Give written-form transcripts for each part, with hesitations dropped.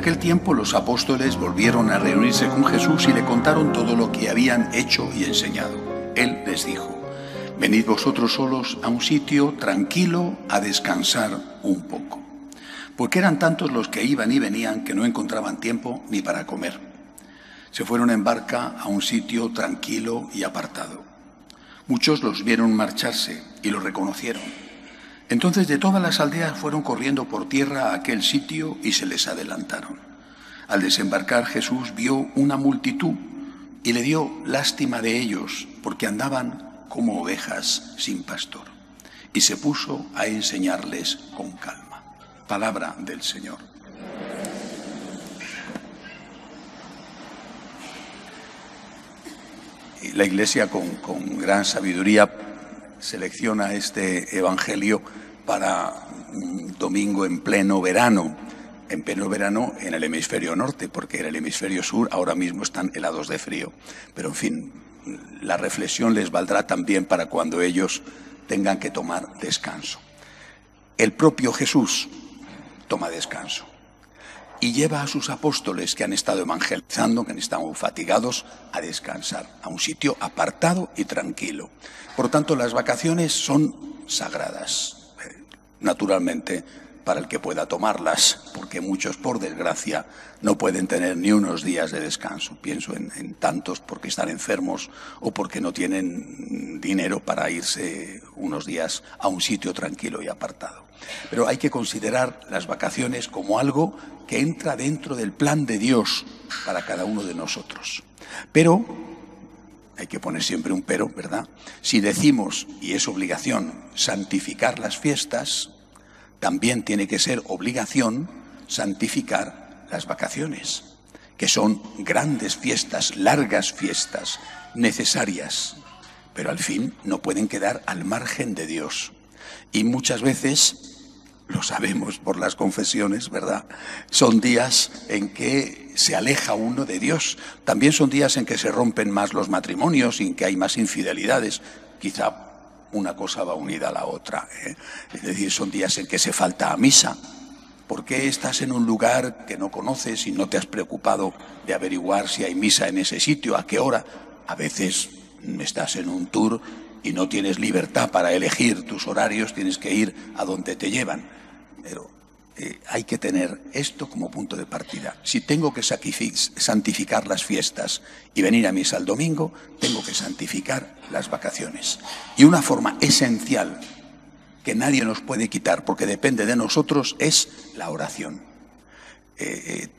aquel tiempo los apóstoles volvieron a reunirse con Jesús y le contaron todo lo que habían hecho y enseñado. Él les dijo: venid vosotros solos a un sitio tranquilo a descansar un poco. Porque eran tantos los que iban y venían que no encontraban tiempo ni para comer. Se fueron en barca a un sitio tranquilo y apartado. Muchos los vieron marcharse y los reconocieron. Entonces de todas las aldeas fueron corriendo por tierra a aquel sitio y se les adelantaron. Al desembarcar, Jesús vio una multitud y le dio lástima de ellos, porque andaban como ovejas sin pastor. Y se puso a enseñarles con calma. Palabra del Señor. La Iglesia con gran sabiduría selecciona este Evangelio para un domingo en pleno verano en el hemisferio norte, porque en el hemisferio sur ahora mismo están helados de frío. Pero en fin, la reflexión les valdrá también para cuando ellos tengan que tomar descanso. El propio Jesús toma descanso y lleva a sus apóstoles que han estado evangelizando, que han estado fatigados, a descansar, a un sitio apartado y tranquilo. Por tanto, las vacaciones son sagradas, naturalmente, para el que pueda tomarlas, porque muchos, por desgracia, no pueden tener ni unos días de descanso. Pienso en tantos porque están enfermos o porque no tienen dinero para irse unos días a un sitio tranquilo y apartado. Pero hay que considerar las vacaciones como algo que entra dentro del plan de Dios para cada uno de nosotros. Pero hay que poner siempre un pero, ¿verdad? Si decimos, y es obligación, santificar las fiestas, también tiene que ser obligación santificar las vacaciones, que son grandes fiestas, largas fiestas, necesarias, pero al fin no pueden quedar al margen de Dios. Y muchas veces, lo sabemos por las confesiones, ¿verdad?, son días en que se aleja uno de Dios. También son días en que se rompen más los matrimonios y en que hay más infidelidades. Quizá una cosa va unida a la otra, ¿eh? Es decir, son días en que se falta a misa. ¿Por qué estás en un lugar que no conoces y no te has preocupado de averiguar si hay misa en ese sitio, a qué hora? A veces estás en un tour y no tienes libertad para elegir tus horarios, tienes que ir a donde te llevan. Pero hay que tener esto como punto de partida. Si tengo que santificar las fiestas y venir a misa el domingo, tengo que santificar las vacaciones. Y una forma esencial que nadie nos puede quitar, porque depende de nosotros, es la oración.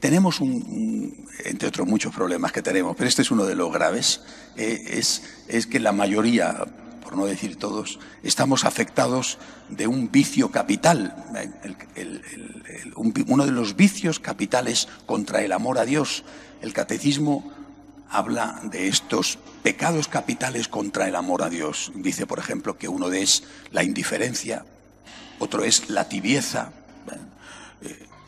Tenemos entre otros muchos problemas que tenemos, pero este es uno de los graves, es que la mayoría, por no decir todos, estamos afectados de un vicio capital. Uno de los vicios capitales contra el amor a Dios. El catecismo habla de estos pecados capitales contra el amor a Dios. Dice, por ejemplo, que uno es la indiferencia, otro es la tibieza,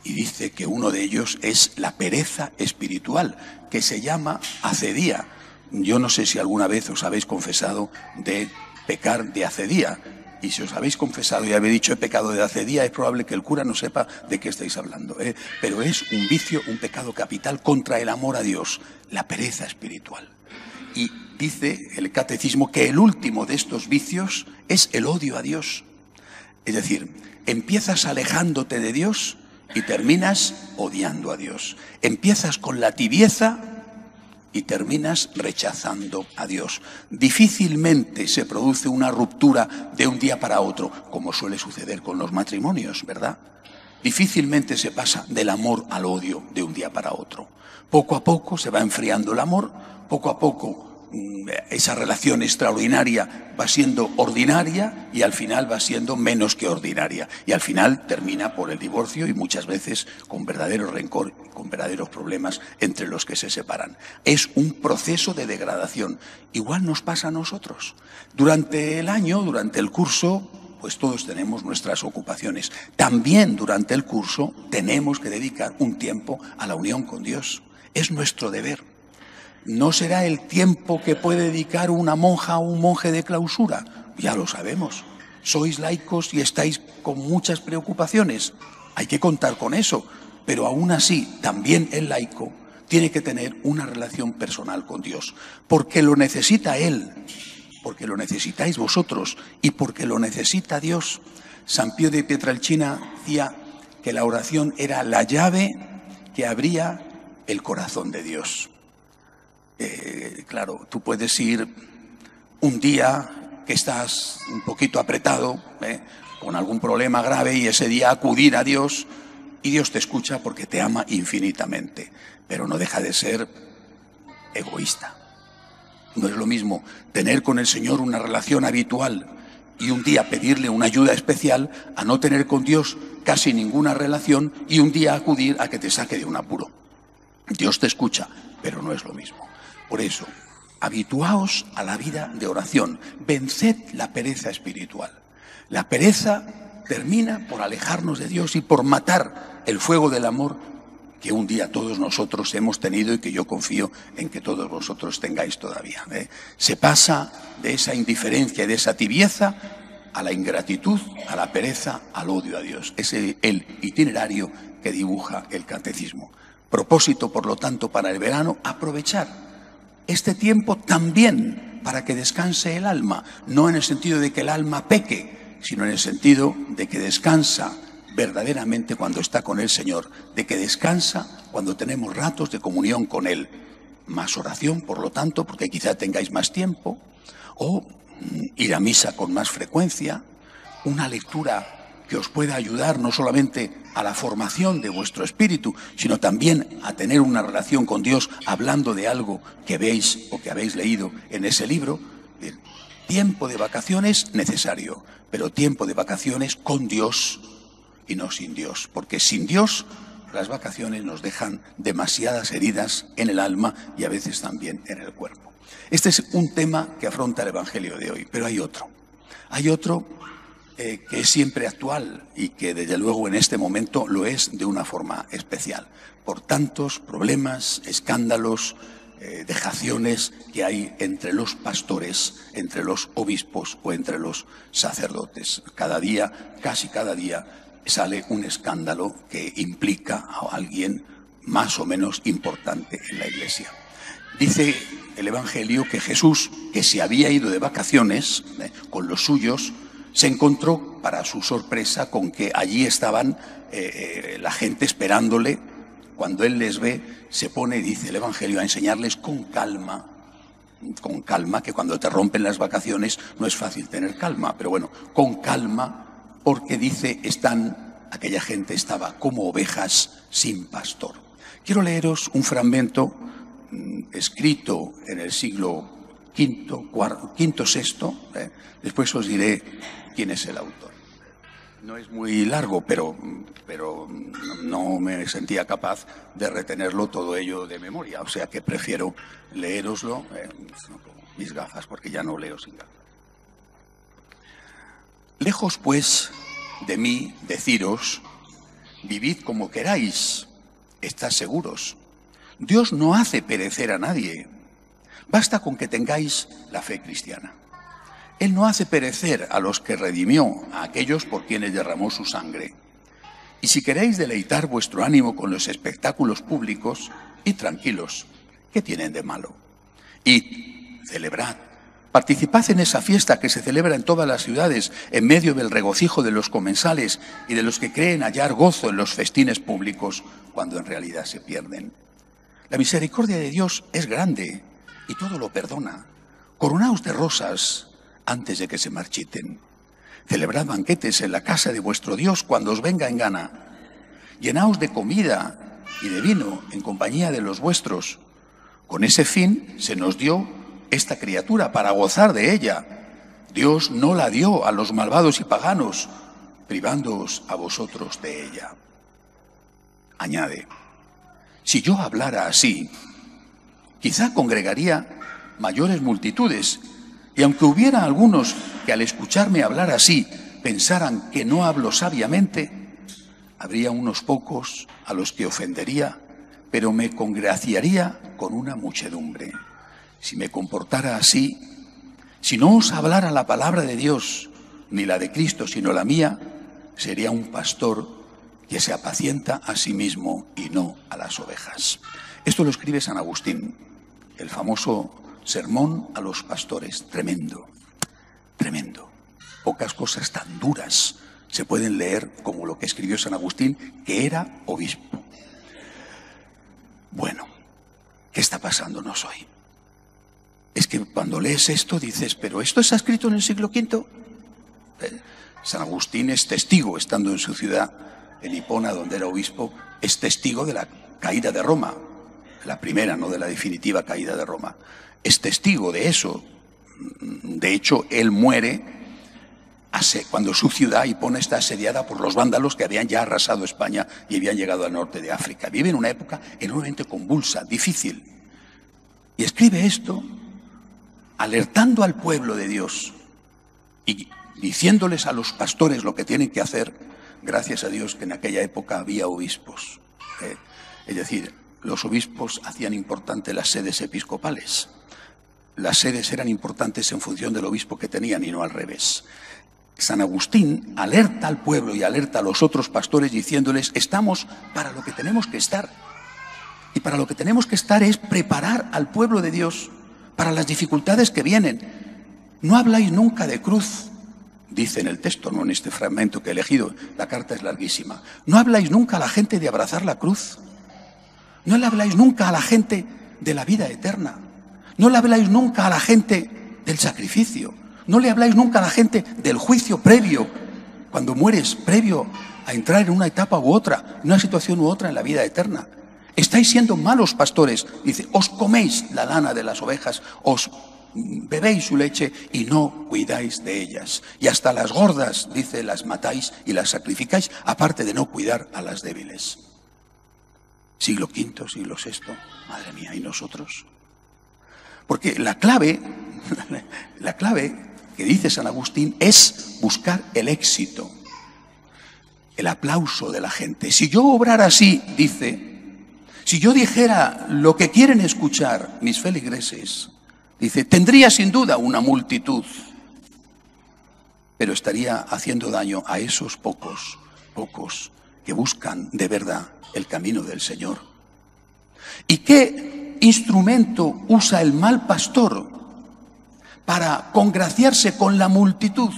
y dice que uno de ellos es la pereza espiritual, que se llama acedía. Yo no sé si alguna vez os habéis confesado de pecar de acedía. Y si os habéis confesado y habéis dicho he pecado de acedía, es probable que el cura no sepa de qué estáis hablando, ¿eh? Pero es un vicio, un pecado capital contra el amor a Dios, la pereza espiritual. Y dice el catecismo que el último de estos vicios es el odio a Dios. Es decir, empiezas alejándote de Dios y terminas odiando a Dios. Empiezas con la tibieza y terminas rechazando a Dios. Difícilmente se produce una ruptura de un día para otro, como suele suceder con los matrimonios, ¿verdad? Difícilmente se pasa del amor al odio de un día para otro. Poco a poco se va enfriando el amor, poco a poco esa relación extraordinaria va siendo ordinaria y al final va siendo menos que ordinaria. Y al final termina por el divorcio y muchas veces con verdadero rencor, con verdaderos problemas entre los que se separan. Es un proceso de degradación. Igual nos pasa a nosotros. Durante el año, durante el curso, pues todos tenemos nuestras ocupaciones. También durante el curso tenemos que dedicar un tiempo a la unión con Dios. Es nuestro deber. No será el tiempo que puede dedicar una monja o un monje de clausura. Ya lo sabemos. Sois laicos y estáis con muchas preocupaciones. Hay que contar con eso. pero aún así también el laico tiene que tener una relación personal con Dios, porque lo necesita Él, porque lo necesitáis vosotros y porque lo necesita Dios. San Pío de Pietrelcina decía que la oración era la llave que abría el corazón de Dios. Claro, tú puedes ir un día que estás un poquito apretado, con algún problema grave, y ese día acudir a Dios, y Dios te escucha porque te ama infinitamente, pero no deja de ser egoísta. No es lo mismo tener con el Señor una relación habitual y un día pedirle una ayuda especial a no tener con Dios casi ninguna relación y un día acudir a que te saque de un apuro. Dios te escucha, pero no es lo mismo. Por eso, habituaos a la vida de oración, venced la pereza espiritual. La pereza termina por alejarnos de Dios y por matar el fuego del amor que un día todos nosotros hemos tenido y que yo confío en que todos vosotros tengáis todavía. Se pasa de esa indiferencia y de esa tibieza a la ingratitud, a la pereza, al odio a Dios. Es el itinerario que dibuja el catecismo. Propósito, por lo tanto, para el verano, aprovechar este tiempo también para que descanse el alma, no en el sentido de que el alma peque, sino en el sentido de que descansa verdaderamente cuando está con el Señor, de que descansa cuando tenemos ratos de comunión con Él. Más oración, por lo tanto, porque quizá tengáis más tiempo, o ir a misa con más frecuencia, una lectura que os pueda ayudar no solamente a la formación de vuestro espíritu, sino también a tener una relación con Dios hablando de algo que veis o que habéis leído en ese libro. Tiempo de vacaciones necesario, pero tiempo de vacaciones con Dios y no sin Dios, porque sin Dios las vacaciones nos dejan demasiadas heridas en el alma y a veces también en el cuerpo. Este es un tema que afronta el Evangelio de hoy, pero hay otro. Hay otro que es siempre actual y que desde luego en este momento lo es de una forma especial, por tantos problemas, escándalos, dejaciones que hay entre los pastores, entre los obispos o entre los sacerdotes. Cada día, casi cada día, sale un escándalo que implica a alguien más o menos importante en la Iglesia. Dice el Evangelio que Jesús, que se había ido de vacaciones con los suyos, se encontró, para su sorpresa, con que allí estaban la gente esperándole. Cuando Él les ve, se pone, dice el Evangelio, a enseñarles con calma, que cuando te rompen las vacaciones no es fácil tener calma, pero bueno, con calma, porque dice, aquella gente estaba como ovejas sin pastor. Quiero leeros un fragmento escrito en el siglo V, VI, después os diré quién es el autor. No es muy largo, pero no me sentía capaz de retenerlo todo ello de memoria, o sea que prefiero leéroslo, mis gafas, porque ya no leo sin gafas. Lejos, pues, de mí deciros, vivid como queráis, estad seguros. Dios no hace perecer a nadie. Basta con que tengáis la fe cristiana. Él no hace perecer a los que redimió, a aquellos por quienes derramó su sangre. Y si queréis deleitar vuestro ánimo con los espectáculos públicos, id tranquilos, ¿qué tienen de malo? Id, celebrad. Participad en esa fiesta que se celebra en todas las ciudades, en medio del regocijo de los comensales y de los que creen hallar gozo en los festines públicos, cuando en realidad se pierden. La misericordia de Dios es grande y todo lo perdona. Coronaos de rosas antes de que se marchiten. Celebrad banquetes en la casa de vuestro Dios cuando os venga en gana. Llenaos de comida y de vino en compañía de los vuestros. Con ese fin se nos dio esta criatura para gozar de ella. Dios no la dio a los malvados y paganos, privándoos a vosotros de ella. Añade, si yo hablara así, quizá congregaría mayores multitudes, y aunque hubiera algunos que al escucharme hablar así pensaran que no hablo sabiamente, habría unos pocos a los que ofendería, pero me congraciaría con una muchedumbre. Si me comportara así, si no os hablara la palabra de Dios, ni la de Cristo, sino la mía, sería un pastor que se apacienta a sí mismo y no a las ovejas. Esto lo escribe San Agustín, el famoso sermón a los pastores. Tremendo, tremendo. Pocas cosas tan duras se pueden leer como lo que escribió San Agustín, que era obispo. Bueno, ¿qué está pasándonos hoy? Es que cuando lees esto dices, ¿pero esto está escrito en el siglo V? San Agustín es testigo, estando en su ciudad, en Hipona, donde era obispo, es testigo de la caída de Roma, la primera, no de la definitiva caída de Roma. Es testigo de eso. De hecho, él muere cuando su ciudad, Hipona, está asediada por los vándalos que habían ya arrasado España y habían llegado al norte de África. Vive en una época enormemente convulsa, difícil. Y escribe esto alertando al pueblo de Dios y diciéndoles a los pastores lo que tienen que hacer. Gracias a Dios que en aquella época había obispos. Es decir, los obispos hacían importante las sedes episcopales. Las sedes eran importantes en función del obispo que tenían y no al revés. San Agustín alerta al pueblo y alerta a los otros pastores diciéndoles, estamos para lo que tenemos que estar. Y para lo que tenemos que estar es preparar al pueblo de Dios para las dificultades que vienen. No habláis nunca de cruz, dice en el texto, no en este fragmento que he elegido, la carta es larguísima. No habláis nunca a la gente de abrazar la cruz. No le habláis nunca a la gente de la vida eterna. No le habláis nunca a la gente del sacrificio. No le habláis nunca a la gente del juicio previo, cuando mueres, previo a entrar en una etapa u otra, en una situación u otra en la vida eterna. Estáis siendo malos pastores. Dice, os coméis la lana de las ovejas, os bebéis su leche y no cuidáis de ellas. Y hasta las gordas, dice, las matáis y las sacrificáis, aparte de no cuidar a las débiles. Siglo V, siglo VI, madre mía, ¿y nosotros? Porque la clave que dice San Agustín es buscar el éxito, el aplauso de la gente. Si yo obrara así, dice, si yo dijera lo que quieren escuchar mis feligreses, dice, tendría sin duda una multitud, pero estaría haciendo daño a esos pocos que buscan de verdad el camino del Señor. ¿Y qué instrumento usa el mal pastor para congraciarse con la multitud?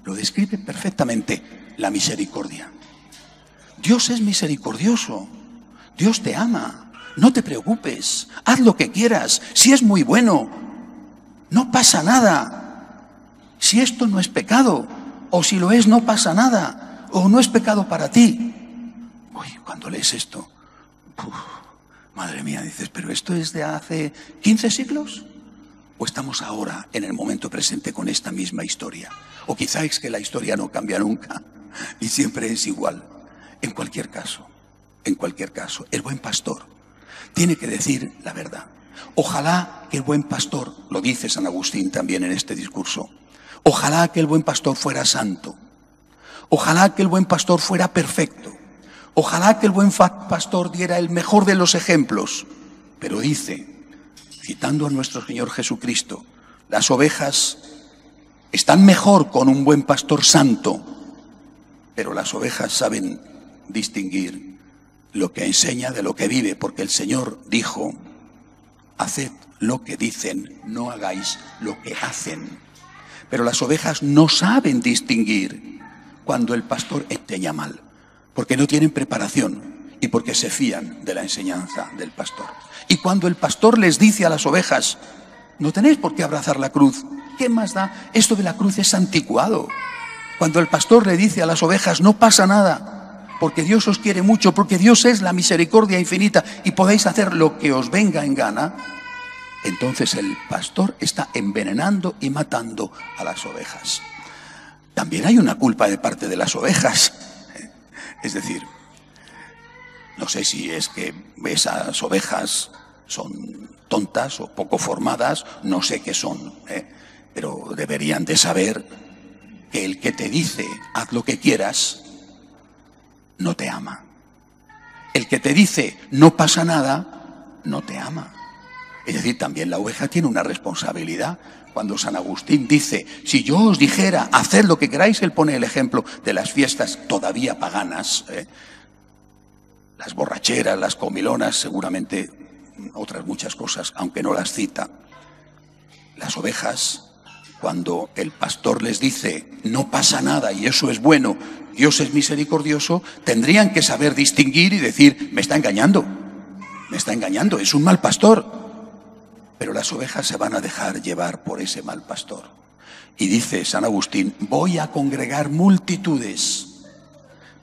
Lo describe perfectamente: la misericordia. Dios es misericordioso. Dios te ama. No te preocupes. Haz lo que quieras. Si es muy bueno, no pasa nada. Si esto no es pecado, o si lo es, no pasa nada, o no es pecado para ti. Uy, cuando lees esto, madre mía, dices, ¿pero esto es de hace 15 siglos? ¿O estamos ahora en el momento presente con esta misma historia? O quizá es que la historia no cambia nunca y siempre es igual. En cualquier caso, el buen pastor tiene que decir la verdad. Ojalá que el buen pastor, lo dice San Agustín también en este discurso, ojalá que el buen pastor fuera santo, ojalá que el buen pastor fuera perfecto, ojalá que el buen pastor diera el mejor de los ejemplos. Pero dice, citando a nuestro Señor Jesucristo, las ovejas están mejor con un buen pastor santo, pero las ovejas saben distinguir lo que enseña de lo que vive, porque el Señor dijo, haced lo que dicen, no hagáis lo que hacen. Pero las ovejas no saben distinguir cuando el pastor enseña mal, porque no tienen preparación y porque se fían de la enseñanza del pastor. Y cuando el pastor les dice a las ovejas, no tenéis por qué abrazar la cruz, ¿qué más da? Esto de la cruz es anticuado. Cuando el pastor le dice a las ovejas, no pasa nada, porque Dios os quiere mucho, porque Dios es la misericordia infinita y podéis hacer lo que os venga en gana, entonces el pastor está envenenando y matando a las ovejas. También hay una culpa de parte de las ovejas. Es decir, no sé si es que esas ovejas son tontas o poco formadas, no sé qué son, pero deberían de saber que el que te dice haz lo que quieras, no te ama. El que te dice no pasa nada, no te ama. Es decir, también la oveja tiene una responsabilidad. Cuando San Agustín dice, si yo os dijera haced lo que queráis, él pone el ejemplo de las fiestas todavía paganas, las borracheras, las comilonas, seguramente otras muchas cosas, aunque no las cita. Las ovejas, cuando el pastor les dice no pasa nada y eso es bueno, Dios es misericordioso, tendrían que saber distinguir y decir me está engañando, es un mal pastor. Pero las ovejas se van a dejar llevar por ese mal pastor. Y dice San Agustín, voy a congregar multitudes,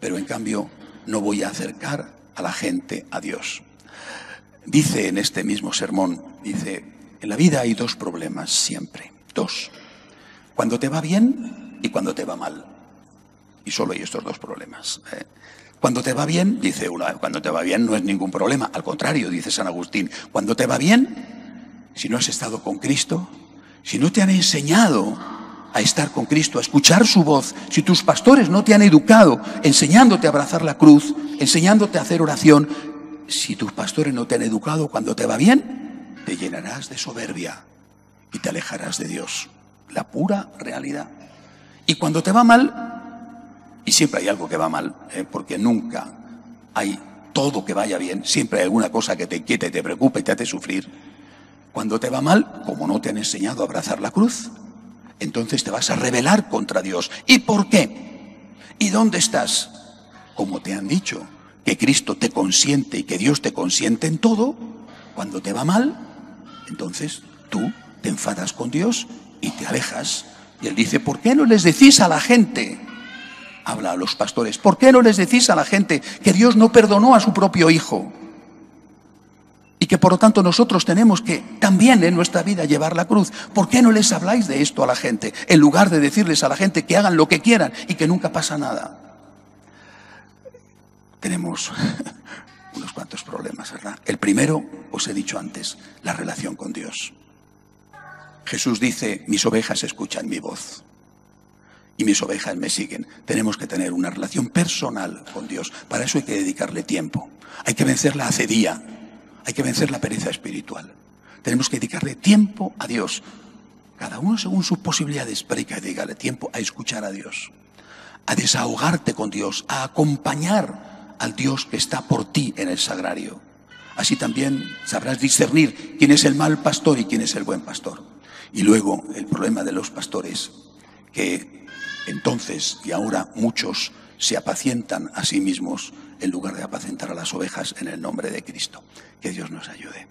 pero en cambio no voy a acercar a la gente a Dios. Dice en este mismo sermón, dice, en la vida hay dos problemas siempre, dos. Cuando te va bien y cuando te va mal. Y solo hay estos dos problemas. Cuando te va bien, dice uno, cuando te va bien no es ningún problema. Al contrario, dice San Agustín, cuando te va bien, si no has estado con Cristo, si no te han enseñado a estar con Cristo, a escuchar su voz, si tus pastores no te han educado enseñándote a abrazar la cruz, enseñándote a hacer oración, si tus pastores no te han educado, cuando te va bien, te llenarás de soberbia y te alejarás de Dios. La pura realidad. Y cuando te va mal, y siempre hay algo que va mal, porque nunca hay todo que vaya bien, siempre hay alguna cosa que te inquiete, te preocupe y te hace sufrir. Cuando te va mal, como no te han enseñado a abrazar la cruz, entonces te vas a rebelar contra Dios. ¿Y por qué? ¿Y dónde estás? Como te han dicho que Cristo te consiente y que Dios te consiente en todo, cuando te va mal, entonces tú te enfadas con Dios y te alejas. Y Él dice, ¿por qué no les decís a la gente? Habla a los pastores, ¿por qué no les decís a la gente que Dios no perdonó a su propio Hijo? Y que por lo tanto nosotros tenemos que también en nuestra vida llevar la cruz. ¿Por qué no les habláis de esto a la gente? En lugar de decirles a la gente que hagan lo que quieran y que nunca pasa nada. Tenemos unos cuantos problemas, ¿verdad? El primero, os he dicho antes, la relación con Dios. Jesús dice, mis ovejas escuchan mi voz y mis ovejas me siguen. Tenemos que tener una relación personal con Dios. Para eso hay que dedicarle tiempo. Hay que vencer la acedía. Hay que vencer la pereza espiritual. Tenemos que dedicarle tiempo a Dios. Cada uno según sus posibilidades, pero hay que dedicarle tiempo a escuchar a Dios, a desahogarte con Dios, a acompañar al Dios que está por ti en el sagrario. Así también sabrás discernir quién es el mal pastor y quién es el buen pastor. Y luego el problema de los pastores, que entonces y ahora muchos se apacientan a sí mismos en lugar de apacentar a las ovejas en el nombre de Cristo. Que Dios nos ayude.